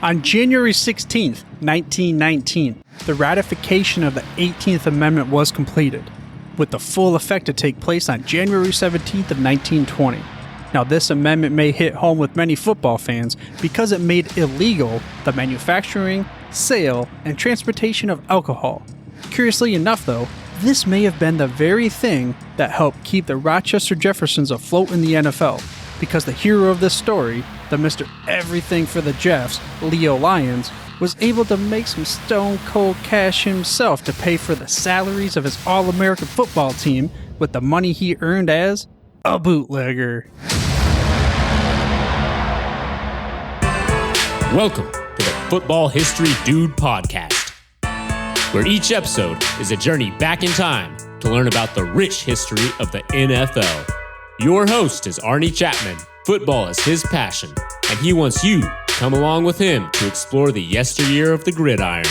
On January 16th, 1919, the ratification of the 18th Amendment was completed, with the full effect to take place on January 17th of 1920. Now, this amendment may hit home with many football fans because it made illegal the manufacturing, sale, and transportation of alcohol. Curiously enough, though, this may have been the very thing that helped keep the Rochester Jeffersons afloat in the NFL, because the hero of this story, the Mr. Everything for the Jeffs, Leo Lyons, was able to make some stone cold cash himself to pay for the salaries of his All-American football team with the money he earned as a bootlegger. Welcome to the Football History Dude podcast, where each episode is a journey back in time to learn about the rich history of the NFL. Your host is Arnie Chapman. Football is his passion, and he wants you to come along with him to explore the yesteryear of the gridiron.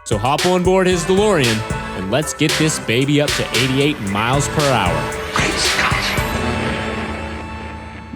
So hop on board his DeLorean, and let's get this baby up to 88 miles per hour. Great Scott!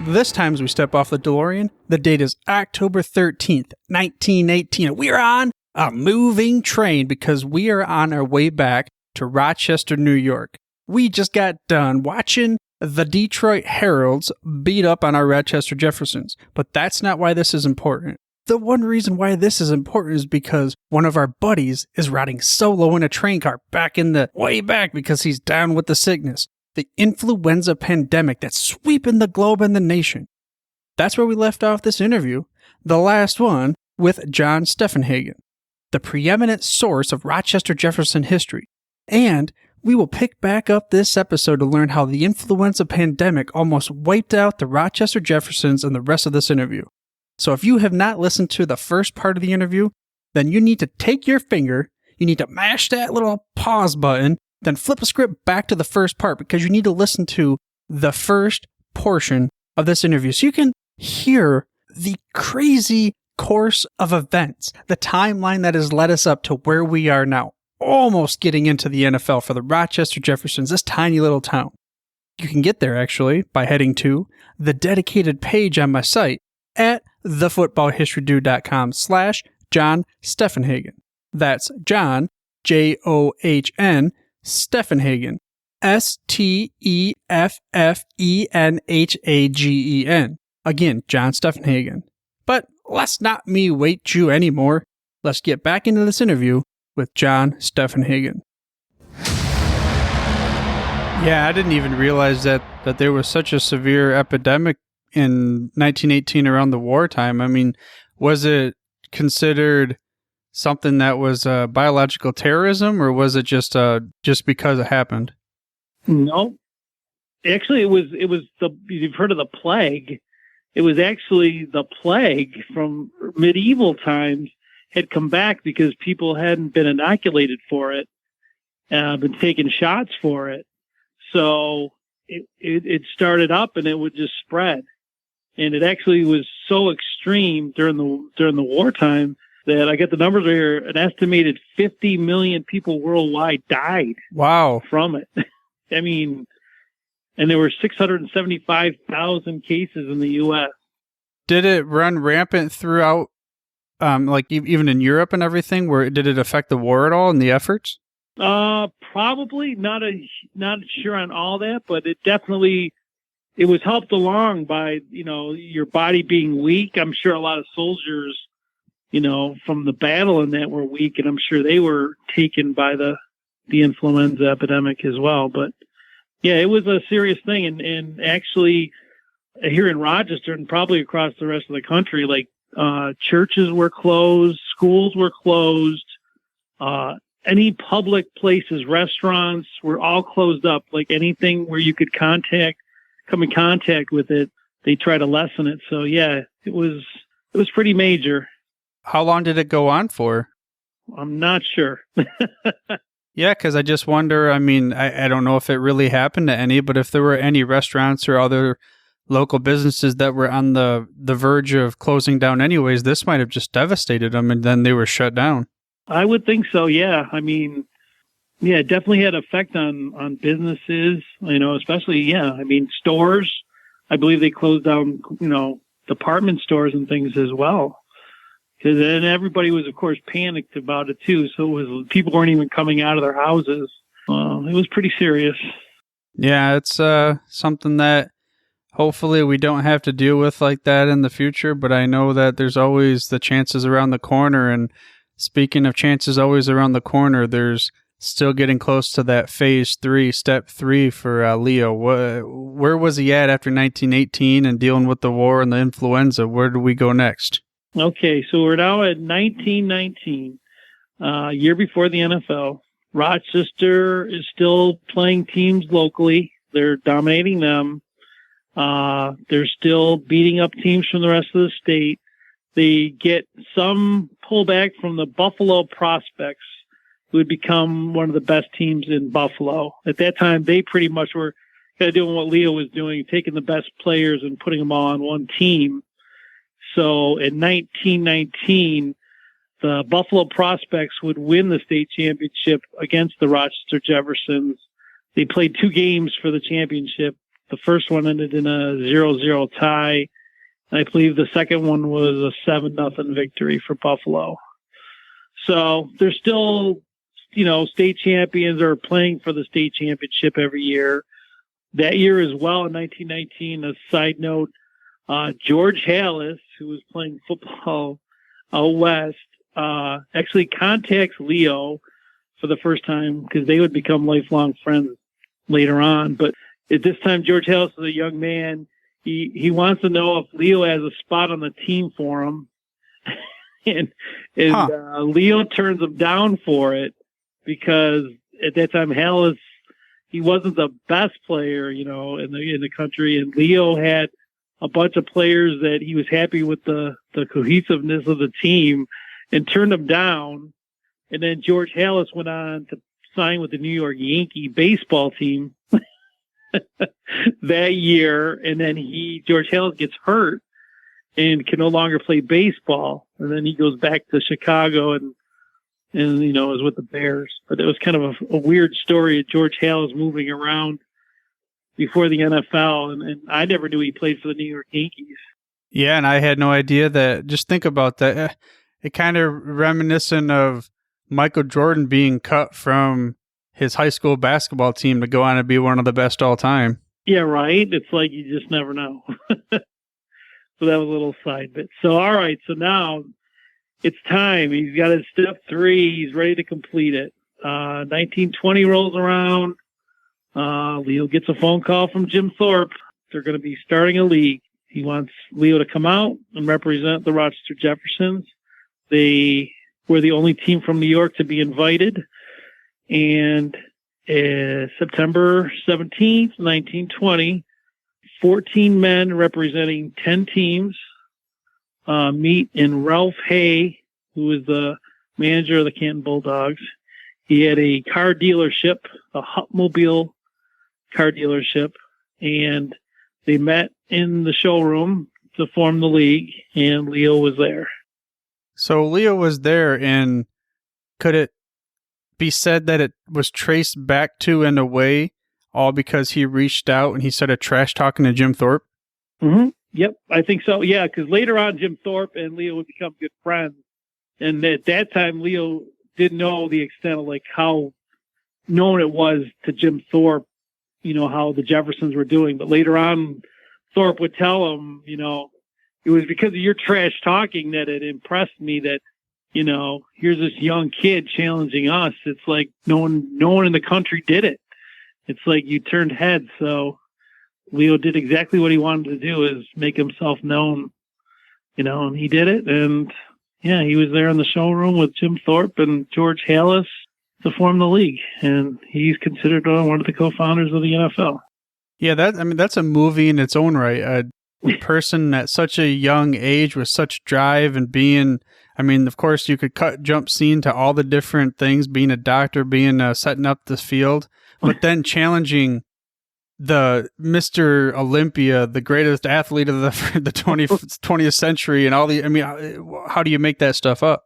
This time as we step off the DeLorean, the date is October 13th, 1918. We're on a moving train because we are on our way back to Rochester, New York. We just got done watching the Detroit Heralds beat up on our Rochester Jeffersons, but that's not why this is important. The one reason why this is important is because one of our buddies is riding solo in a train car way back because he's down with the sickness, the influenza pandemic that's sweeping the globe and the nation. That's where we left off this interview, the last one, with John Steffenhagen, the preeminent source of Rochester Jefferson history. And we will pick back up this episode to learn how the influenza pandemic almost wiped out the Rochester Jeffersons and the rest of this interview. So if you have not listened to the first part of the interview, then you need to take your finger, you need to mash that little pause button, then flip the script back to the first part because you need to listen to the first portion of this interview so you can hear the crazy course of events, the timeline that has led us up to where we are now. Almost getting into the NFL for the Rochester Jeffersons, this tiny little town. You can get there, actually, by heading to the dedicated page on my site at thefootballhistorydude.com/John Steffenhagen. That's John, John, Steffenhagen, Steffenhagen. Again, John Steffenhagen. But let's not me wait you anymore. Let's get back into this interview with John Steffenhagen. Yeah, I didn't even realize that there was such a severe epidemic in 1918 around the wartime. I mean, was it considered something that was biological terrorism, or was it just because it happened? No, actually, it was you've heard of the plague. It was actually the plague from medieval times had come back because people hadn't been inoculated for it, been taking shots for it. So it started up and it would just spread. And it actually was so extreme during the wartime that I get the numbers right here. An estimated 50 million people worldwide died. Wow. From it. I mean, and there were 675,000 cases in the U.S. Did it run rampant throughout? Like even in Europe and everything, did it affect the war at all in the efforts? Probably not sure on all that, but it was helped along by, your body being weak. I'm sure a lot of soldiers, from the battle and that were weak, and I'm sure they were taken by the influenza epidemic as well. But yeah, it was a serious thing. And actually here in Rochester and probably across the rest of the country, like, churches were closed, schools were closed, any public places, restaurants were all closed up. Like anything where you could come in contact with it, they try to lessen it. So yeah, it was pretty major. How long did it go on for? I'm not sure. Yeah, because I just wonder, I mean, I don't know if it really happened to any, but if there were any restaurants or other local businesses that were on the verge of closing down anyways, this might have just devastated them and then they were shut down. I would think so, yeah. I mean, yeah, it definitely had effect on businesses, especially, yeah. I mean, stores, I believe they closed down, department stores and things as well. Because then everybody was, of course, panicked about it too. So people weren't even coming out of their houses. It was pretty serious. Yeah, it's something that hopefully we don't have to deal with like that in the future. But I know that there's always the chances around the corner. And speaking of chances always around the corner, there's still getting close to that phase 3, step 3 for Leo. Where was he at after 1918 and dealing with the war and the influenza? Where do we go next? Okay, so we're now at 1919, year before the NFL. Rochester is still playing teams locally. They're dominating them. They're still beating up teams from the rest of the state. They get some pullback from the Buffalo Prospects, who had become one of the best teams in Buffalo. At that time, they pretty much were kind of doing what Leo was doing, taking the best players and putting them all on one team. So in 1919, the Buffalo Prospects would win the state championship against the Rochester Jeffersons. They played 2 games for the championship. The first one ended in a 0-0 tie. I believe the second one was a 7-0 victory for Buffalo. So they're still, state champions or playing for the state championship every year. That year as well, in 1919, a side note, George Halas, who was playing football out west, actually contacts Leo for the first time because they would become lifelong friends later on. But at this time, George Halas is a young man. He wants to know if Leo has a spot on the team for him. and Leo turns him down for it because at that time, Halas, he wasn't the best player, in the country. And Leo had a bunch of players that he was happy with the cohesiveness of the team and turned them down. And then George Halas went on to sign with the New York Yankee baseball team that year. And then George Halas gets hurt and can no longer play baseball. And then he goes back to Chicago and is with the Bears. But it was kind of a weird story of George Halas moving around before the NFL, and I never knew he played for the New York Yankees. Yeah, and I had no idea that. Just think about that. It kind of reminiscent of Michael Jordan being cut from his high school basketball team to go on and be one of the best all time. Yeah, right? It's like you just never know. So that was a little side bit. So, all right, so now it's time. He's got his step 3. He's ready to complete it. 1920 rolls around. Leo gets a phone call from Jim Thorpe. They're going to be starting a league. He wants Leo to come out and represent the Rochester Jeffersons. They were the only team from New York to be invited. And September 17th, 1920, 14 men representing 10 teams meet in Ralph Hay, who is the manager of the Canton Bulldogs. He had a car dealership, a Hupmobile car dealership, and they met in the showroom to form the league, and Leo was there. So Leo was there, and could it be said that it was traced back to, in a way, all because he reached out and he started trash talking to Jim Thorpe? Mm-hmm. Yep, I think so. Yeah, because later on, Jim Thorpe and Leo would become good friends, and at that time, Leo didn't know the extent of how known it was to Jim Thorpe, how the Jeffersons were doing. But later on, Thorpe would tell him, it was because of your trash talking that it impressed me that, here's this young kid challenging us. It's like no one in the country did it. It's like you turned heads. So Leo did exactly what he wanted to do, is make himself known, and he did it. And yeah, he was there in the showroom with Jim Thorpe and George Halas to form the league, and he's considered one of the co-founders of the NFL. Yeah, that's a movie in its own right. A person at such a young age with such drive and being, of course, you could jump scene to all the different things, being a doctor, being setting up the field, but then challenging the Mr. Olympia, the greatest athlete of the 20th century, and all the. How do you make that stuff up?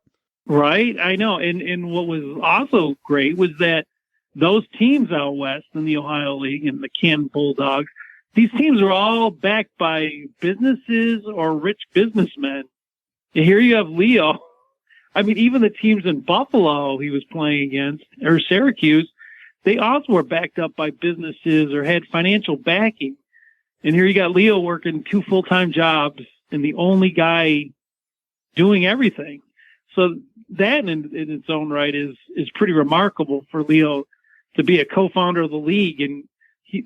Right, I know. And what was also great was that those teams out west in the Ohio League and the Canton Bulldogs, these teams were all backed by businesses or rich businessmen And here you have Leo. I mean, even the teams in Buffalo he was playing against, or Syracuse, they also were backed up by businesses or had financial backing. And here you got Leo working 2 full-time jobs and the only guy doing everything. So that in its own right is pretty remarkable for Leo to be a co-founder of the league. And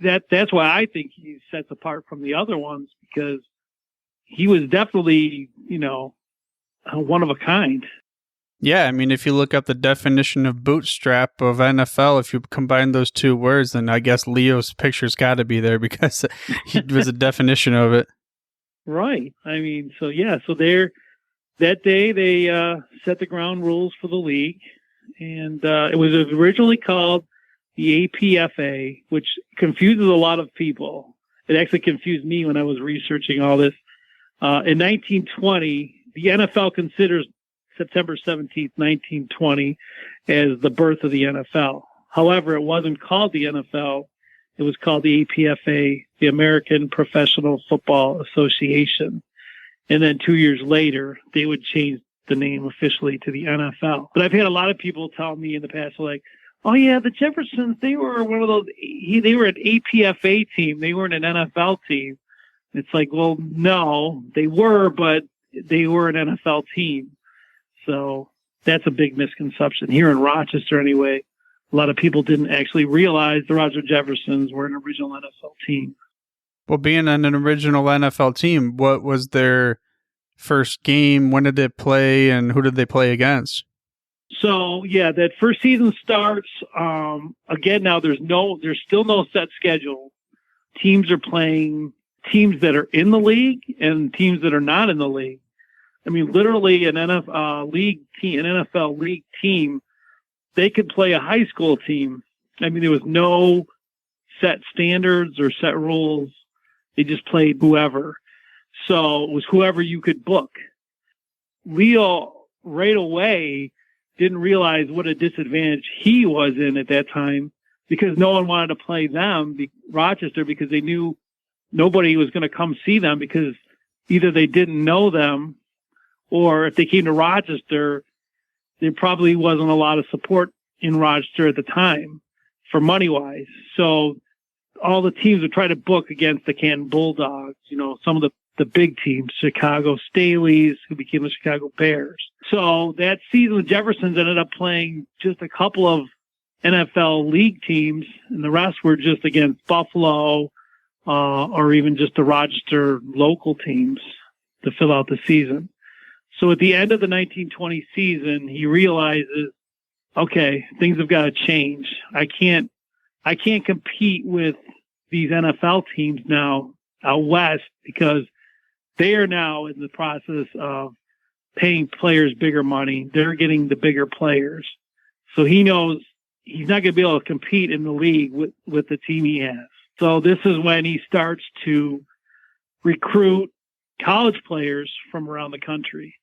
that's why I think he sets apart from the other ones, because he was definitely, one of a kind. Yeah, I mean, if you look up the definition of bootstrap of NFL, if you combine those two words, then I guess Leo's picture's got to be there because he was a definition of it. Right. I mean, so that day they set the ground rules for the league, and it was originally called the APFA, which confuses a lot of people. It actually confused me when I was researching all this. In 1920, the NFL considers September 17th, 1920, as the birth of the NFL. However, it wasn't called the NFL. It was called the APFA, the American Professional Football Association. And then 2 years later, they would change the name officially to the NFL. But I've had a lot of people tell me in the past, like, oh, yeah, the Jeffersons, they were one of those, they were an APFA team. They weren't an NFL team. It's like, well, no, they were, but they were an NFL team. So that's a big misconception. Here in Rochester, anyway, a lot of people didn't actually realize the Rochester Jeffersons were an original NFL team. Well, being an original NFL team, what was their first game? When did it play, and who did they play against? So, yeah, that first season starts, again, now there's still no set schedule. Teams are playing teams that are in the league and teams that are not in the league. I mean, literally an NFL league team, they could play a high school team. I mean, there was no set standards or set rules. They just played whoever. So it was whoever you could book. Leo right away didn't realize what a disadvantage he was in at that time, because no one wanted to play them, Rochester, because they knew nobody was going to come see them, because either they didn't know them, or if they came to Rochester, there probably wasn't a lot of support in Rochester at the time for money-wise. So all the teams would try to book against the Canton Bulldogs, some of the big teams, Chicago Staleys, who became the Chicago Bears. So that season, the Jeffersons ended up playing just a couple of NFL league teams, and the rest were just against Buffalo or even just the Rochester local teams to fill out the season. So at the end of the 1920 season, he realizes, okay, things have got to change. I can't compete with these NFL teams now out west, because they are now in the process of paying players bigger money. They're getting the bigger players. So he knows he's not going to be able to compete in the league with the team he has. So this is when he starts to recruit college players from around the country.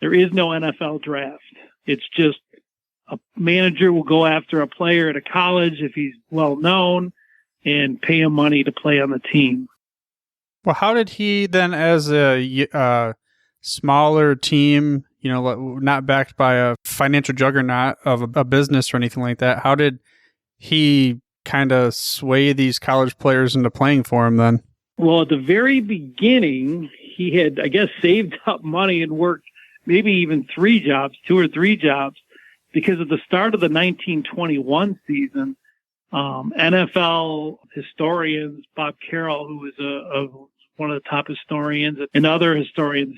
There is no NFL draft. It's just a manager will go after a player at a college if he's well known and pay him money to play on the team. Well, how did he then, as a smaller team, not backed by a financial juggernaut of a business or anything like that, how did he kind of sway these college players into playing for him then? Well, at the very beginning, he had, I guess, saved up money and worked maybe even 2 or 3 jobs, because at the start of the 1921 season, NFL historians, Bob Carroll, who was one of the top historians, and other historians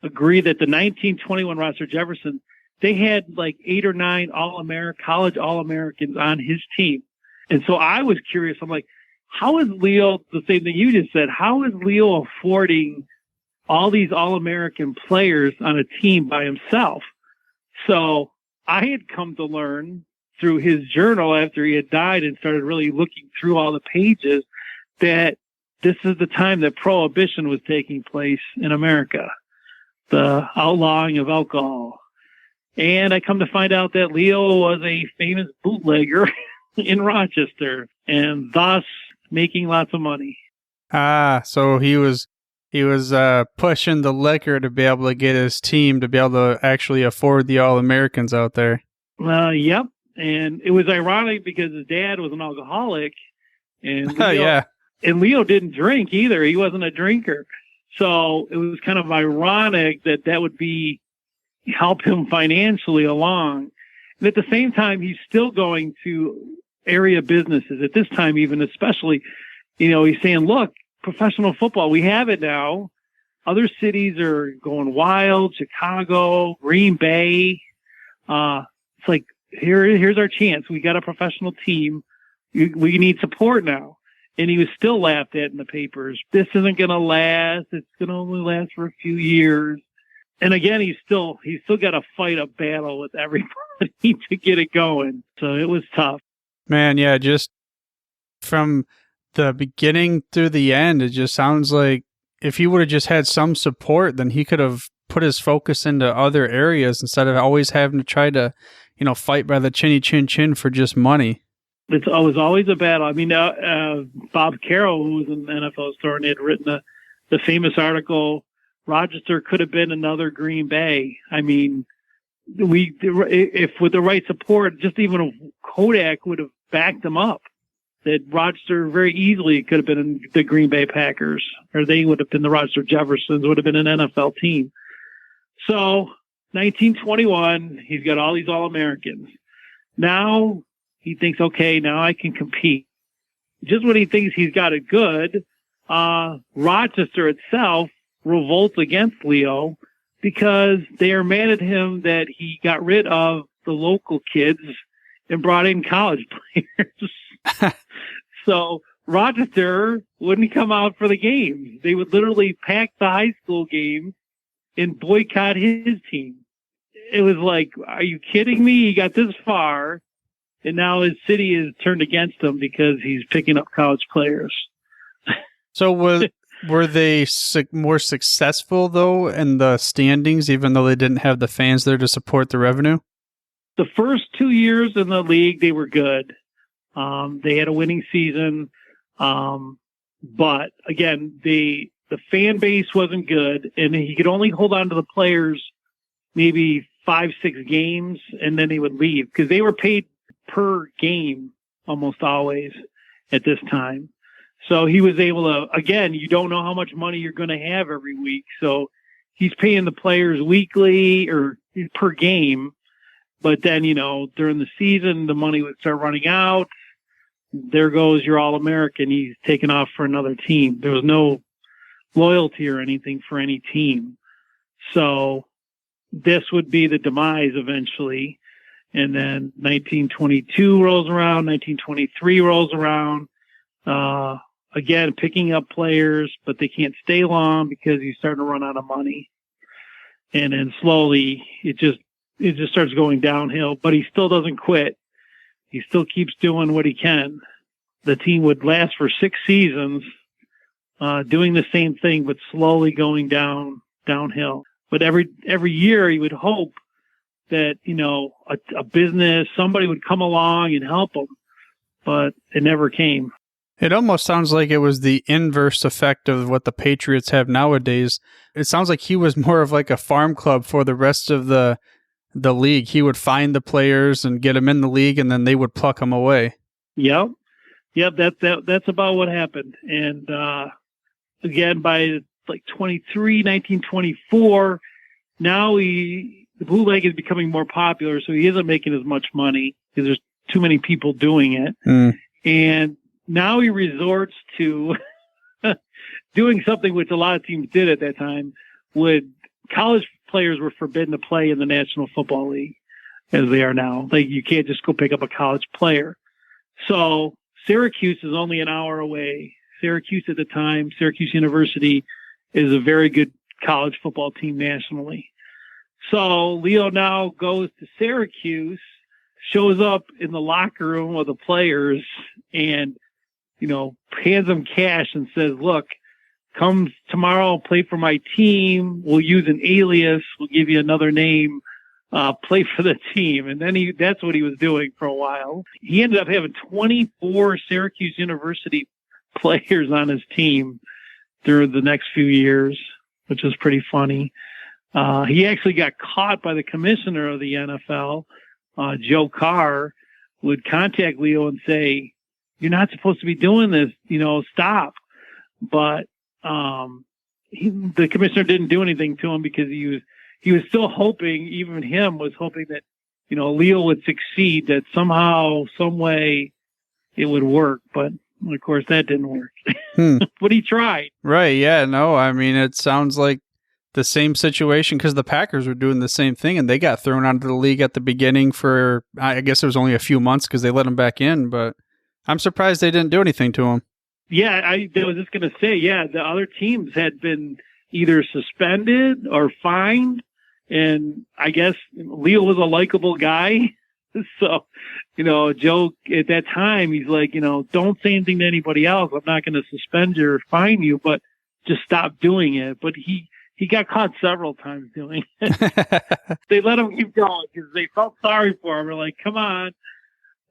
agree that the 1921 Rochester Jeffersons, they had like 8 or 9 college All-Americans on his team. And so I was curious. I'm like, how is Leo, the same thing you just said, how is Leo affording all these All-American players on a team by himself? So I had come to learn through his journal after he had died and started really looking through all the pages that this is the time that prohibition was taking place in America, the outlawing of alcohol. And I come to find out that Leo was a famous bootlegger in Rochester, and thus making lots of money. So he was He was pushing the liquor to be able to get his team to be able to actually afford the All-Americans out there. Yep. And it was ironic because his dad was an alcoholic, and Leo, and Leo didn't drink either. He wasn't a drinker. So it was kind of ironic that would be help him financially along. And at the same time, he's still going to area businesses at this time, even especially, he's saying, look, professional football, we have it now. Other cities are going wild, Chicago, Green Bay. It's like, here's our chance. We got a professional team. We need support now. And he was still laughed at in the papers. This isn't going to last. It's going to only last for a few years. And again, he's still got to fight a battle with everybody to get it going. So it was tough. Man, yeah, just from the beginning through the end, it just sounds like if he would have just had some support, then he could have put his focus into other areas instead of always having to try to, fight by the chinny chin chin for just money. It was always a battle. I mean, Bob Carroll, who was an NFL historian, had written the famous article, Rochester could have been another Green Bay. I mean, if with the right support, just even if Kodak would have backed them up, that Rochester very easily could have been the Green Bay Packers, or they would have been the Rochester Jeffersons, would have been an NFL team. So 1921, he's got all these All-Americans. Now he thinks, okay, now I can compete. Just when he thinks he's got it good, Rochester itself revolts against Leo because they are mad at him that he got rid of the local kids and brought in college players. So Rochester wouldn't come out for the games. They would literally pack the high school games and boycott his team. It was like, are you kidding me? He got this far, and now his city is turned against him because he's picking up college players. So were they more successful, though, in the standings, even though they didn't have the fans there to support the revenue? The first 2 years in the league, they were good. They had a winning season. But, again, the fan base wasn't good, and he could only hold on to the players maybe 5-6 games, and then they would leave because they were paid per game almost always at this time. So he was able to, again, you don't know how much money you're going to have every week. So he's paying the players weekly or per game. But then, during the season, the money would start running out. There goes your All-American. He's taken off for another team. There was no loyalty or anything for any team. So this would be the demise eventually. And then 1922 rolls around, 1923 rolls around. Again, picking up players, but they can't stay long because he's starting to run out of money. And then slowly it just starts going downhill, but he still doesn't quit. He still keeps doing what he can. The team would last for 6 seasons, doing the same thing, but slowly going downhill. But every year he would hope that, a business, somebody would come along and help him, but it never came. It almost sounds like it was the inverse effect of what the Patriots have nowadays. It sounds like he was more of like a farm club for the rest of the league. He would find the players and get them in the league, and then they would pluck them away. Yep. That's about what happened. And again, by like 1924, now the bootleg is becoming more popular, so he isn't making as much money because there's too many people doing it. And now he resorts to doing something which a lot of teams did at that time. College players were forbidden to play in the National Football League as they are now. Like, you can't just go pick up a college player. So Syracuse is only an hour away. Syracuse at the time, Syracuse University, is a very good college football team nationally. So Leo now goes to Syracuse, shows up in the locker room with the players, and hands them cash and says, look, come tomorrow, play for my team. We'll use an alias. We'll give you another name. Play for the team. And then that's what he was doing for a while. He ended up having 24 Syracuse University players on his team. through the next few years, which was pretty funny. He actually got caught by the commissioner of the NFL, Joe Carr, would contact Leo and say, "You're not supposed to be doing this, stop." But the commissioner didn't do anything to him because he was still hoping, even him was hoping that, Leo would succeed, that somehow, some way it would work. But of course that didn't work. But he tried. Right. Yeah. No, I mean, it sounds like the same situation because the Packers were doing the same thing and they got thrown out of the league at the beginning for, I guess it was only a few months because they let him back in, but I'm surprised they didn't do anything to him. Yeah, I was just going to say, the other teams had been either suspended or fined, and I guess Leo was a likable guy. So, Joe, at that time, he's like, don't say anything to anybody else. I'm not going to suspend you or fine you, but just stop doing it. But he got caught several times doing it. They let him keep going because they felt sorry for him. They're like, come on.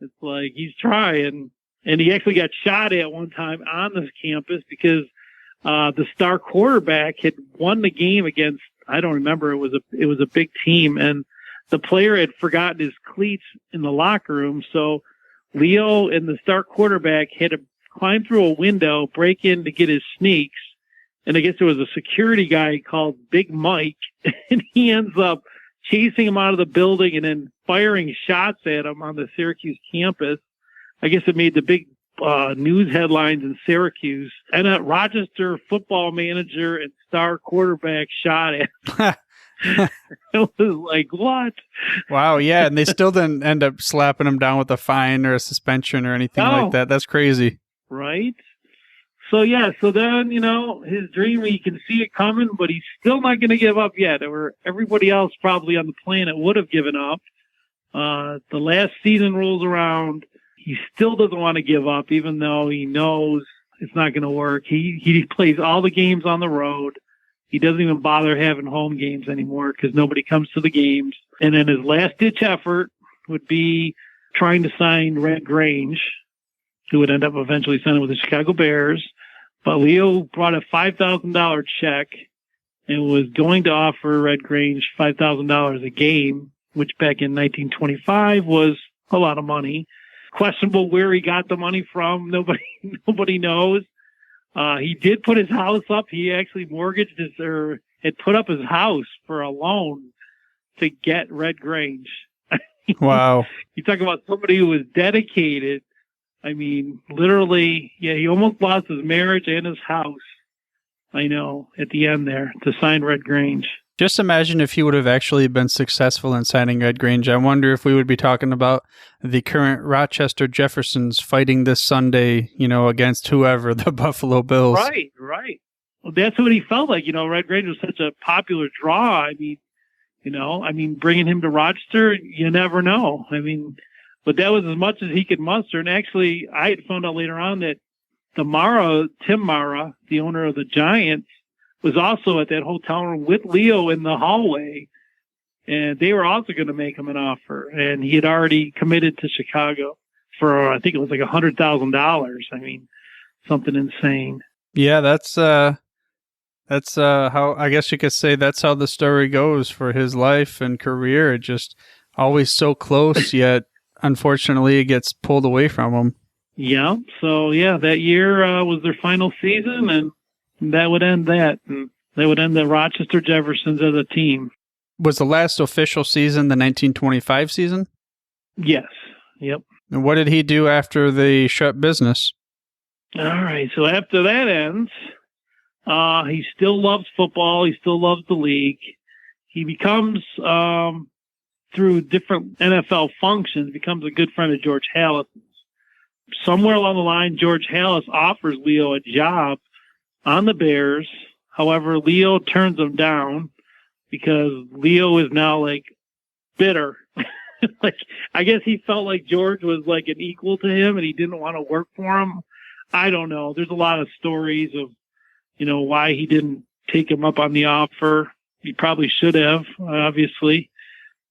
It's like, he's trying. And he actually got shot at one time on this campus because the star quarterback had won the game against, I don't remember, it was a big team, and the player had forgotten his cleats in the locker room. So Leo and the star quarterback had to climb through a window, break in to get his sneaks. And I guess there was a security guy called Big Mike, and he ends up chasing him out of the building and then firing shots at him on the Syracuse campus. I guess it made the big news headlines in Syracuse. And a Rochester football manager and star quarterback shot at him. It was like, what? Wow, yeah, and they still didn't end up slapping him down with a fine or a suspension or anything like that. That's crazy. Right? So then, his dream, he can see it coming, but he's still not going to give up yet. Or everybody else probably on the planet would have given up. The last season rolls around. He still doesn't want to give up, even though he knows it's not going to work. He plays all the games on the road. He doesn't even bother having home games anymore because nobody comes to the games. And then his last-ditch effort would be trying to sign Red Grange, who would end up eventually signing with the Chicago Bears. But Leo brought a $5,000 check and was going to offer Red Grange $5,000 a game, which back in 1925 was a lot of money. Questionable where he got the money from. Nobody knows. He did put his house up. He actually mortgaged had put up his house for a loan to get Red Grange. Wow. You talk about somebody who was dedicated. I mean, literally, he almost lost his marriage and his house. I know, at the end there, to sign Red Grange. Just imagine if he would have actually been successful in signing Red Grange. I wonder if we would be talking about the current Rochester Jeffersons fighting this Sunday, against whoever, the Buffalo Bills. Right. Well, that's what he felt like. Red Grange was such a popular draw. I mean, bringing him to Rochester, you never know. I mean, but that was as much as he could muster. And actually, I had found out later on that Tim Mara, the owner of the Giants, was also at that hotel room with Leo in the hallway, and they were also going to make him an offer. And he had already committed to Chicago for, I think it was like $100,000. I mean, something insane. Yeah, that's how, I guess you could say that's how the story goes for his life and career. It just always so close, yet unfortunately it gets pulled away from him. Yeah. So that year was their final season, and that would end that. And that would end the Rochester Jeffersons as a team. Was the last official season the 1925 season? Yes. Yep. And what did he do after they shut business? All right. So after that ends, he still loves football. He still loves the league. He becomes, through different NFL functions, becomes a good friend of George Halas. Somewhere along the line, George Halas offers Leo a job on the Bears. However, Leo turns him down because Leo is now like bitter. Like, I guess he felt like George was like an equal to him and he didn't want to work for him. I don't know. There's a lot of stories of, why he didn't take him up on the offer. He probably should have, obviously.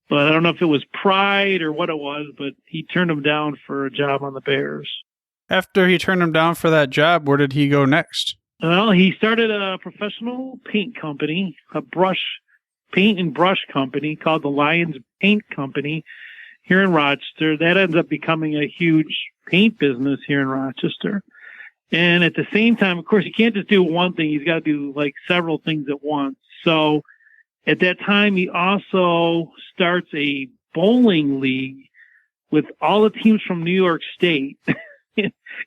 But I don't know if it was pride or what it was, but he turned him down for a job on the Bears. After he turned him down for that job, where did he go next? Well, he started a professional paint company, paint and brush company called the Lyons Paint Company here in Rochester. That ends up becoming a huge paint business here in Rochester. And at the same time, of course, you can't just do one thing. He's got to do like several things at once. So at that time, he also starts a bowling league with all the teams from New York State.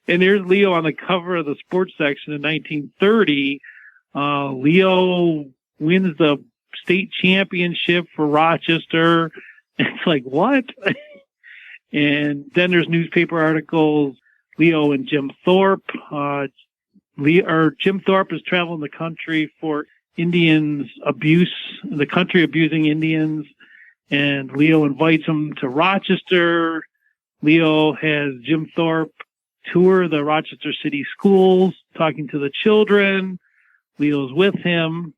And there's Leo on the cover of the sports section in 1930. Leo wins the state championship for Rochester. It's like, what? And then there's newspaper articles. Leo and Jim Thorpe. Jim Thorpe is traveling the country for Indians abuse, the country abusing Indians. And Leo invites him to Rochester. Leo has Jim Thorpe tour the Rochester City schools, talking to the children. Leo's with him.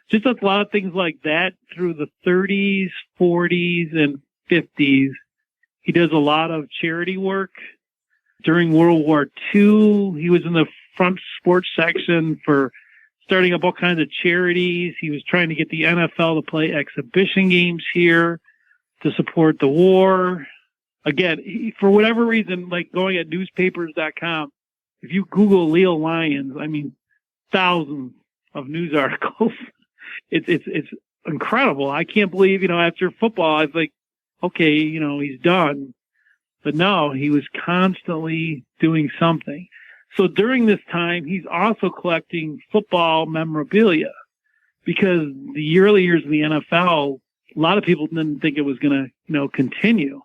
Just a lot of things like that through the 30s, 40s, and 50s. He does a lot of charity work. During World War II, he was in the front sports section for starting up all kinds of charities. He was trying to get the NFL to play exhibition games here to support the war. Again, for whatever reason, like going at newspapers.com, if you Google Leo Lyons, I mean, thousands of news articles. It's incredible. I can't believe, after football, I was like, okay, he's done. But no, he was constantly doing something. So during this time, he's also collecting football memorabilia because the early years of the NFL, a lot of people didn't think it was going to, continue.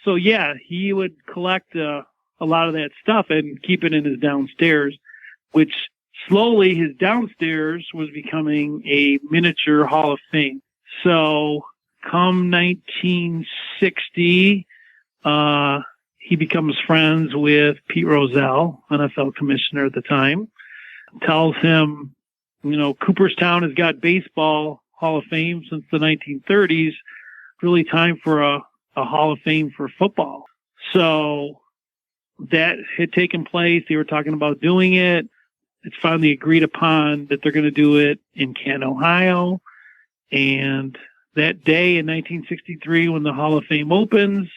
So yeah, he would collect a lot of that stuff and keep it in his downstairs, which slowly his downstairs was becoming a miniature Hall of Fame. So come 1960, he becomes friends with Pete Rozelle, NFL commissioner at the time, tells him, Cooperstown has got baseball Hall of Fame since the 1930s. Really time for a Hall of Fame for football. So that had taken place. They were talking about doing it. It's finally agreed upon that they're going to do it in Canton, Ohio. And that day in 1963, when the Hall of Fame opens,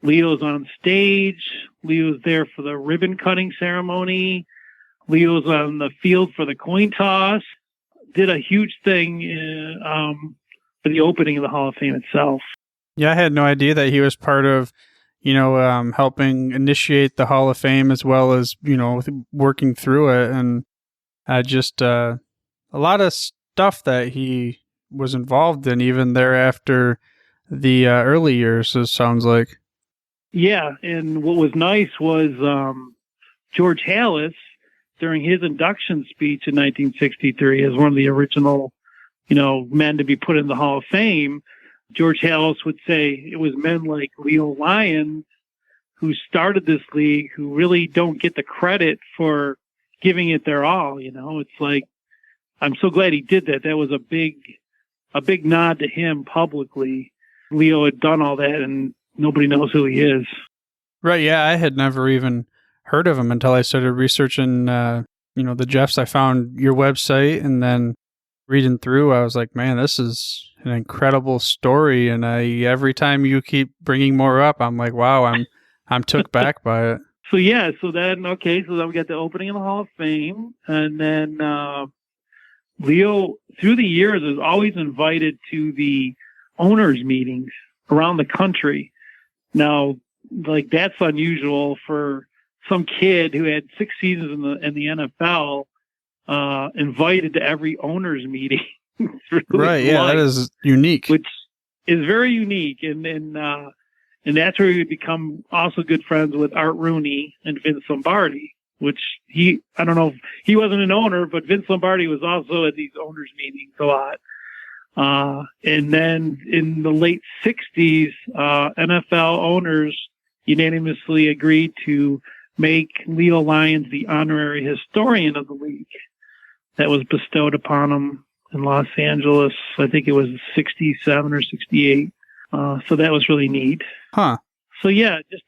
Leo's on stage. Leo's there for the ribbon cutting ceremony. Leo's on the field for the coin toss. Did a huge thing for the opening of the Hall of Fame itself. Yeah, I had no idea that he was part of, helping initiate the Hall of Fame as well as, working through it. And just a lot of stuff that he was involved in even thereafter the early years, it sounds like. Yeah, and what was nice was George Halas, during his induction speech in 1963, as one of the original, men to be put in the Hall of Fame, George Halas would say it was men like Leo Lyons who started this league who really don't get the credit for giving it their all. It's like, I'm so glad he did that. That was a big nod to him publicly. Leo had done all that and nobody knows who he is. Right. Yeah. I had never even heard of him until I started researching, the Jeffs. I found your website and then reading through, I was like, man, this is an incredible story. And every time you keep bringing more up, I'm like, wow, I'm took back by it. So then we got the opening of the Hall of Fame. And then Leo, through the years, is always invited to the owners' meetings around the country. Now, like, that's unusual for some kid who had 6 seasons in the NFL, invited to every owners' meeting. Right, yeah, that is unique. Which is very unique. And that's where he would become also good friends with Art Rooney and Vince Lombardi, which I don't know if he wasn't an owner, but Vince Lombardi was also at these owners' meetings a lot. And then in the late 60s, NFL owners unanimously agreed to make Leo Lyons the honorary historian of the league. That was bestowed upon him in Los Angeles. I think it was 67 or 68. So that was really neat. Huh. So yeah, just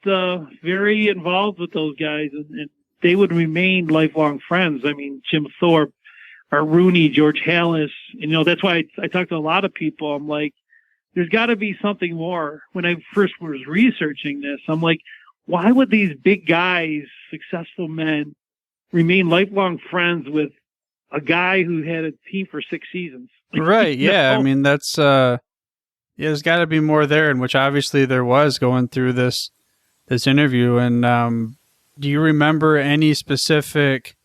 very involved with those guys. And they would remain lifelong friends. I mean, Jim Thorpe, Art Rooney, George Halas. That's why I talked to a lot of people. I'm like, there's got to be something more. When I first was researching this, I'm like, why would these big guys, successful men, remain lifelong friends with a guy who had a team for 6 seasons? Right. Yeah. I mean, that's, there's got to be more there, in which obviously there was going through this interview. And do you remember any specific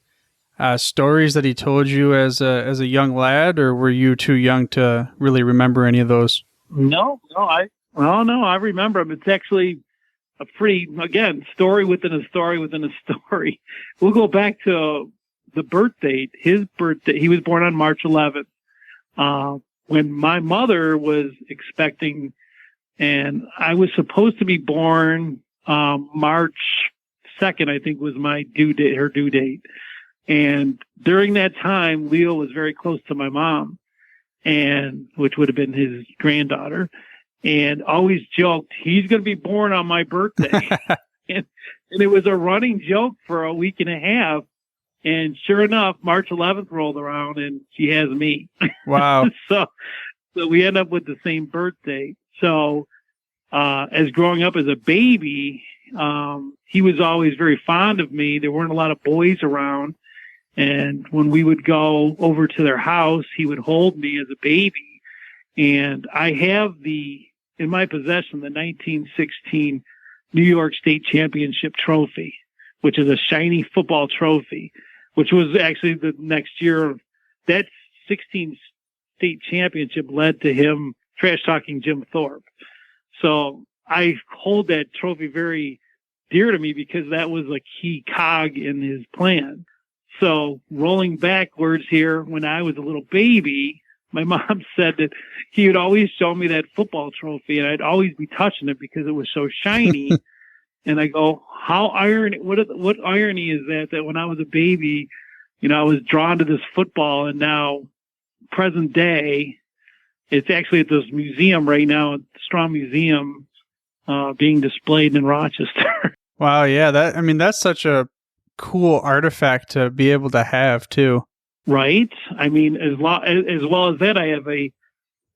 stories that he told you as a young lad, or were you too young to really remember any of those? No, I remember him. It's actually a pretty, again, story within a story within a story. We'll go back to the birth date. His birthday, he was born on March 11th. When my mother was expecting, and I was supposed to be born March 2nd, I think was my due date, her due date. And during that time, Leo was very close to my mom, and which would have been his granddaughter, and always joked, he's going to be born on my birthday. and it was a running joke for a week and a half. And sure enough, March 11th rolled around and she has me. Wow. So we end up with the same birthday. So, as growing up as a baby, he was always very fond of me. There weren't a lot of boys around. And when we would go over to their house, he would hold me as a baby. And I have in my possession, the 1916 New York State Championship trophy, which is a shiny football trophy, which was actually the next year. That 16 state championship led to him trash talking Jim Thorpe. So I hold that trophy very dear to me because that was a key cog in his plan. So rolling backwards here, when I was a little baby, my mom said that he would always show me that football trophy, and I'd always be touching it because it was so shiny. And I go, what irony is that when I was a baby, I was drawn to this football, and now present day, it's actually at this museum right now, at the Strong Museum, being displayed in Rochester. Wow. Yeah. That's such a cool artifact to be able to have too. Right. I mean, as well as that, I have a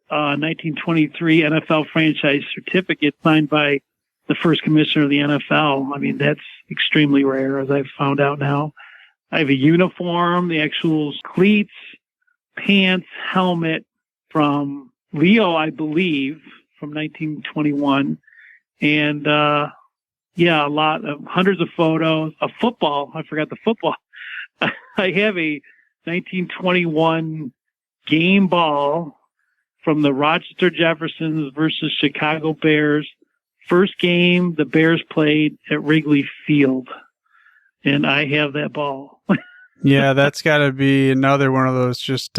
1923 NFL franchise certificate signed by the first commissioner of the NFL. I mean, that's extremely rare, as I've found out now. I have a uniform, the actual cleats, pants, helmet from Leo, I believe, from 1921. And, a lot of hundreds of photos of football. I forgot the football. I have a 1921 game ball from the Rochester Jeffersons versus Chicago Bears. First game the Bears played at Wrigley Field, and I have that ball. Yeah, that's got to be another one of those just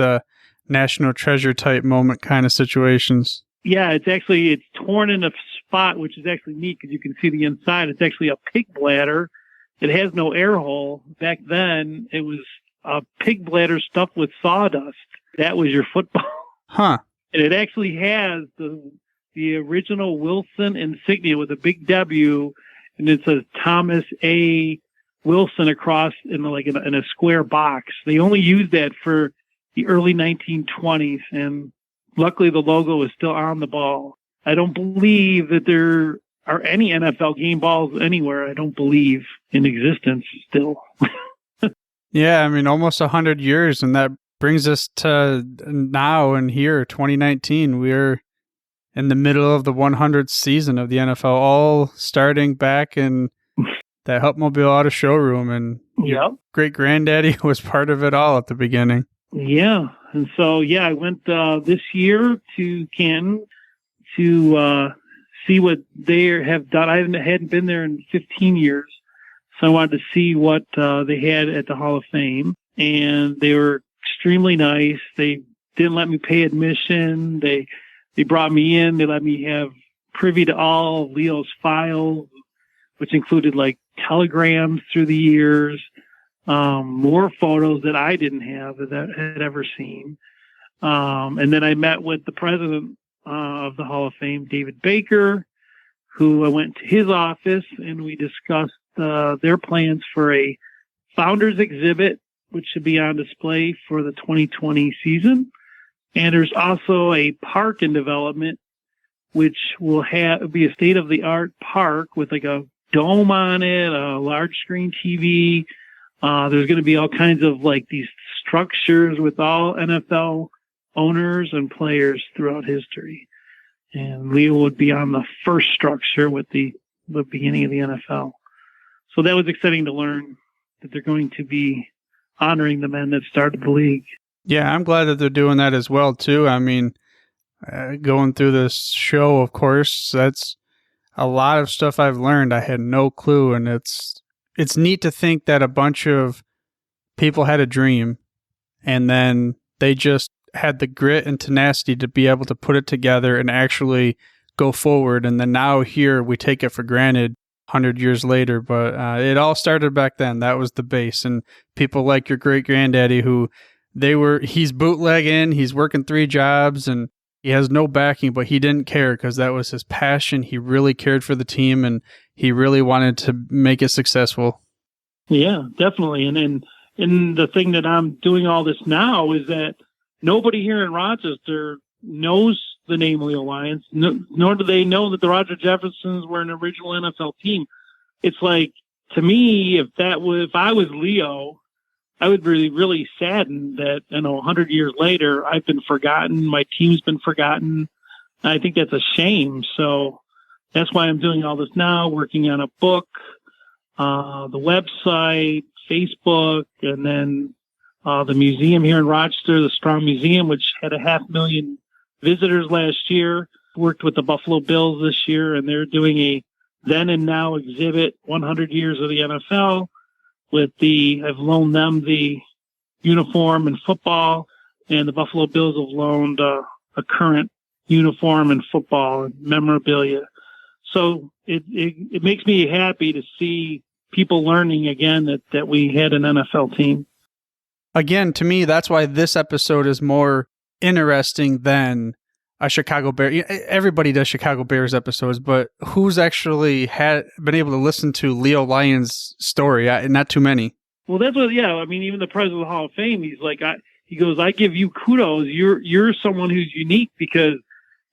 national treasure type moment kind of situations. Yeah, it's torn in a spot, which is actually neat because you can see the inside. It's actually a pig bladder. It has no air hole. Back then, it was a pig bladder stuffed with sawdust. That was your football. Huh. And it actually has the original Wilson insignia with a big W, and it says Thomas A. Wilson across in a square box. They only used that for the early 1920s, and luckily the logo is still on the ball. I don't believe that there are any NFL game balls anywhere. I don't believe in existence still. Yeah, almost 100 years, and that brings us to now and here, 2019. We're in the middle of the 100th season of the NFL, all starting back in that Hupmobile Auto Showroom, and your great-granddaddy was part of it all at the beginning. Yeah, and so, I went this year to Canton to see what they have done. I hadn't been there in 15 years, so I wanted to see what they had at the Hall of Fame, and they were extremely nice. They didn't let me pay admission. They brought me in. They let me have privy to all of Leo's files, which included telegrams through the years, more photos that I didn't have that had ever seen. And then I met with the president of the Hall of Fame, David Baker, who I went to his office, and we discussed their plans for a founders exhibit, which should be on display for the 2020 season. And there's also a park in development, which will be a state-of-the-art park with like a dome on it, a large screen TV. There's going to be all kinds of like these structures with all NFL owners and players throughout history. And Leo would be on the first structure with the beginning of the NFL. So that was exciting to learn that they're going to be honoring the men that started the league. Yeah, I'm glad that they're doing that as well, too. I mean, going through this show, of course, that's a lot of stuff I've learned. I had no clue, and it's neat to think that a bunch of people had a dream, and then they just had the grit and tenacity to be able to put it together and actually go forward. And then now here we take it for granted 100 years later, but it all started back then. That was the base. And people like your great granddaddy he's bootlegging, he's working 3 jobs, and he has no backing, but he didn't care because that was his passion. He really cared for the team, and he really wanted to make it successful. Yeah, definitely. And the thing that I'm doing all this now is that nobody here in Rochester knows the name Leo Lyons, nor do they know that the Rochester Jeffersons were an original NFL team. It's like, to me, if I was Leo, I would be really saddened that, 100 years later, I've been forgotten. My team's been forgotten. I think that's a shame. So that's why I'm doing all this now, working on a book, the website, Facebook, and then the museum here in Rochester, the Strong Museum, which had 500,000 visitors last year. Worked with the Buffalo Bills this year, and they're doing a then and now exhibit, 100 years of the NFL. I've loaned them the uniform and football, and the Buffalo Bills have loaned a current uniform and football and memorabilia. So it makes me happy to see people learning again that we had an NFL team. Again, to me, that's why this episode is more interesting than a Chicago Bear. Everybody does Chicago Bears episodes, but who's actually been able to listen to Leo Lyons' story? Not too many. Well, that's what. Yeah, I mean, even the president of the Hall of Fame, he's like, he goes, I give you kudos. You're someone who's unique because,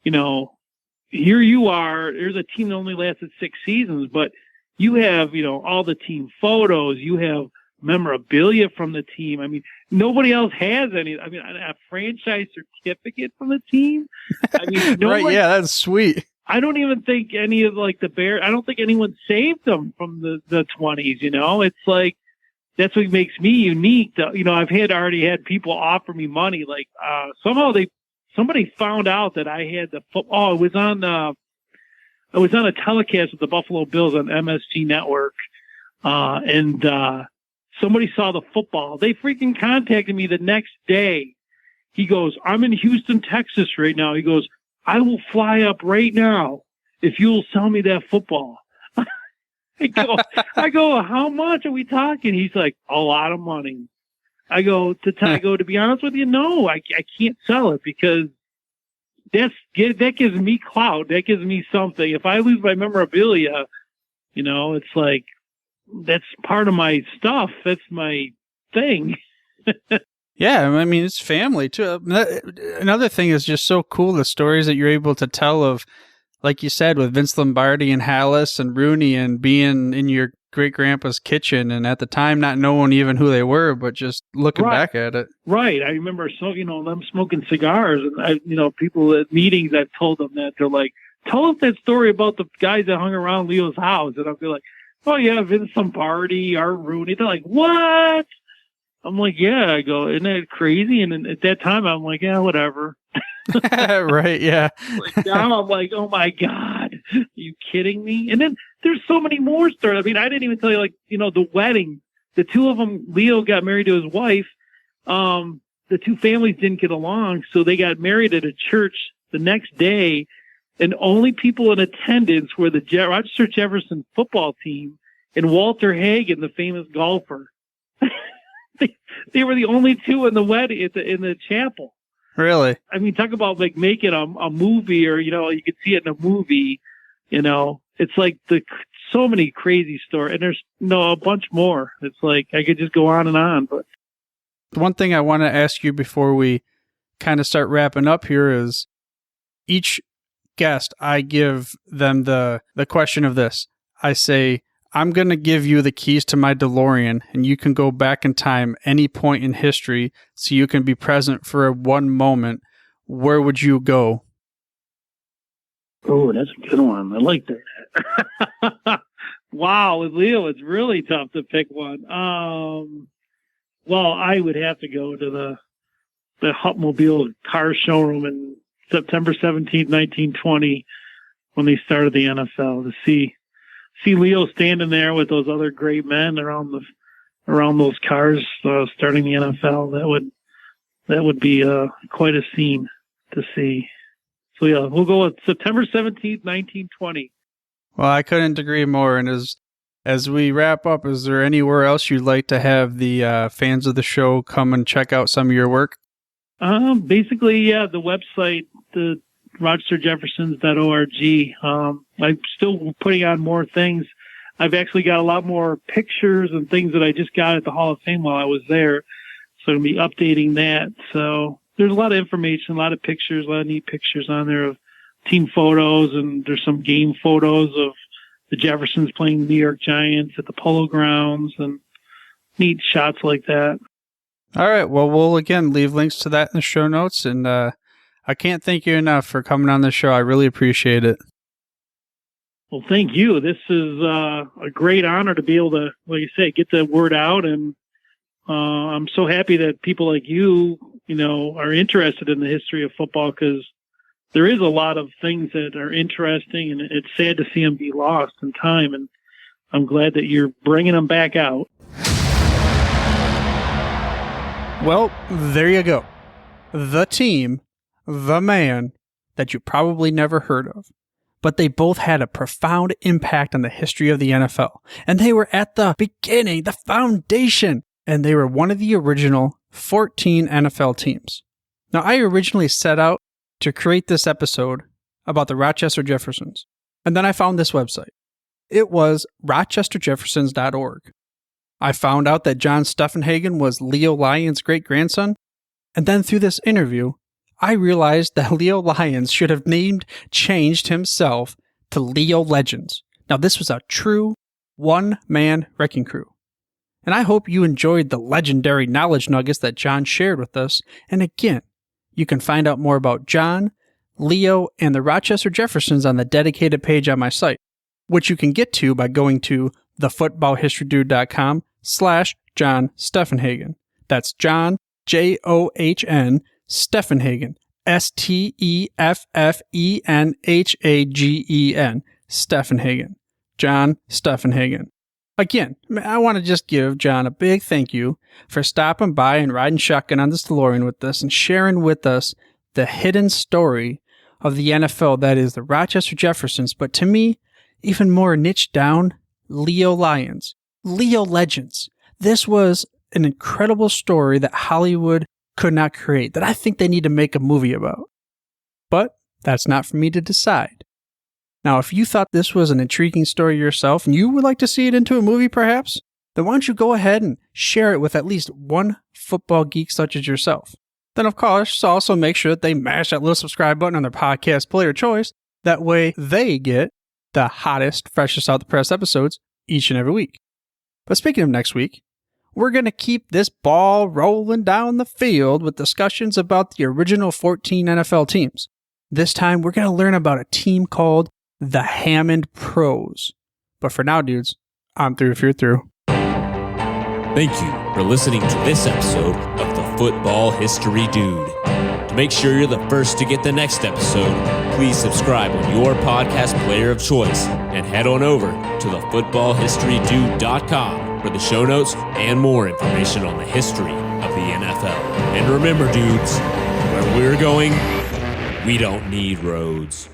here you are. There's a team that only lasted 6 seasons, but you have, all the team photos. You have memorabilia from the team. I mean, nobody else has any. I mean, a franchise certificate from the team. I mean, right? Yeah, that's sweet. I don't even think any of the Bears. I don't think anyone saved them from the 20s. It's like that's what makes me unique. I've already had people offer me money. Like somehow somebody found out that I had the football. I was on a telecast with the Buffalo Bills on MSG Network, and somebody saw the football. They freaking contacted me the next day. He goes, I'm in Houston, Texas right now. He goes, I will fly up right now if you'll sell me that football. I go, how much are we talking? He's like, a lot of money. I go, to be honest with you, no, I can't sell it because that gives me clout. That gives me something. If I lose my memorabilia, it's like, that's part of my stuff. That's my thing. Yeah, I mean, it's family, too. Another thing is just so cool, the stories that you're able to tell of, like you said, with Vince Lombardi and Hallis and Rooney and being in your great-grandpa's kitchen, and at the time not knowing even who they were, but just looking back at it. Right. I remember, them smoking cigars, and, people at meetings, I've told them that. They're like, tell us that story about the guys that hung around Leo's house. And I'll be like, oh, yeah, Vince Lombardi, Art Rooney. They're like, what? I'm like, yeah. I go, isn't that crazy? And at that time, I'm like, yeah, whatever. Right, yeah. Now I'm like, oh, my God. Are you kidding me? And then there's so many more stories. I mean, I didn't even tell you, the wedding. The two of them, Leo got married to his wife. The two families didn't get along, so they got married at a church the next day. And only people in attendance were the Rochester Jefferson football team and Walter Hagen, the famous golfer. They were the only two in the wedding in the chapel. Really? I mean, talk about making a movie, or you could see it in a movie. It's like the so many crazy stories, and there's a bunch more. It's like I could just go on and on. But the one thing I want to ask you before we kind of start wrapping up here is each guest, I give them the question of this. I say, I'm going to give you the keys to my DeLorean, and you can go back in time any point in history so you can be present for one moment. Where would you go? Oh, that's a good one. I like that. Wow, with Leo, it's really tough to pick one. Well, I would have to go to the Hupmobile car showroom in September 17th, 1920, when they started the NFL, to see Leo standing there with those other great men around those cars starting the NFL. That would be quite a scene to see. So yeah, we'll go with September 17th, 1920. Well, I couldn't agree more. And as we wrap up, is there anywhere else you'd like to have the fans of the show come and check out some of your work? Basically, yeah, the website, the RochesterJeffersons.org. I'm still putting on more things. I've actually got a lot more pictures and things that I just got at the Hall of Fame while I was there. So I'm going to be updating that. So there's a lot of information, a lot of pictures, a lot of neat pictures on there of team photos, and there's some game photos of the Jeffersons playing the New York Giants at the Polo Grounds and neat shots like that. All right. Well, we'll again leave links to that in the show notes, and I can't thank you enough for coming on the show. I really appreciate it. Well, thank you. This is a great honor to be able to, like you say, get the word out, and I'm so happy that people like you are interested in the history of football, because there is a lot of things that are interesting, and it's sad to see them be lost in time, and I'm glad that you're bringing them back out. Well, there you go. The team, the man that you probably never heard of. But they both had a profound impact on the history of the NFL. And they were at the beginning, the foundation. And they were one of the original 14 NFL teams. Now, I originally set out to create this episode about the Rochester Jeffersons. And then I found this website. It was rochesterjeffersons.org. I found out that John Steffenhagen was Leo Lyons' great-grandson. And then through this interview, I realized that Leo Lyons should have changed himself to Leo Legends. Now, this was a true one-man wrecking crew. And I hope you enjoyed the legendary knowledge nuggets that John shared with us. And again, you can find out more about John, Leo, and the Rochester Jeffersons on the dedicated page on my site, which you can get to by going to thefootballhistorydude.com/John Steffenhagen. That's John, John, Steffenhagen, Steffenhagen, Steffenhagen, John Steffenhagen. Again, I want to just give John a big thank you for stopping by and riding shotgun on this DeLorean with us and sharing with us the hidden story of the NFL that is the Rochester Jeffersons, but to me, even more niche down, Leo Lyons, Leo Legends. This was an incredible story that Hollywood could not create, that I think they need to make a movie about. But that's not for me to decide. Now, if you thought this was an intriguing story yourself and you would like to see it into a movie perhaps, then why don't you go ahead and share it with at least one football geek such as yourself. Then, of course, also make sure that they mash that little subscribe button on their podcast player choice. That way they get the hottest, freshest out the press episodes each and every week. But speaking of next week, we're going to keep this ball rolling down the field with discussions about the original 14 NFL teams. This time, we're going to learn about a team called the Hammond Pros. But for now, dudes, I'm through if you're through. Thank you for listening to this episode of the Football History Dude. To make sure you're the first to get the next episode, please subscribe on your podcast player of choice and head on over to thefootballhistorydude.com for the show notes and more information on the history of the NFL. And remember, dudes, where we're going, we don't need roads.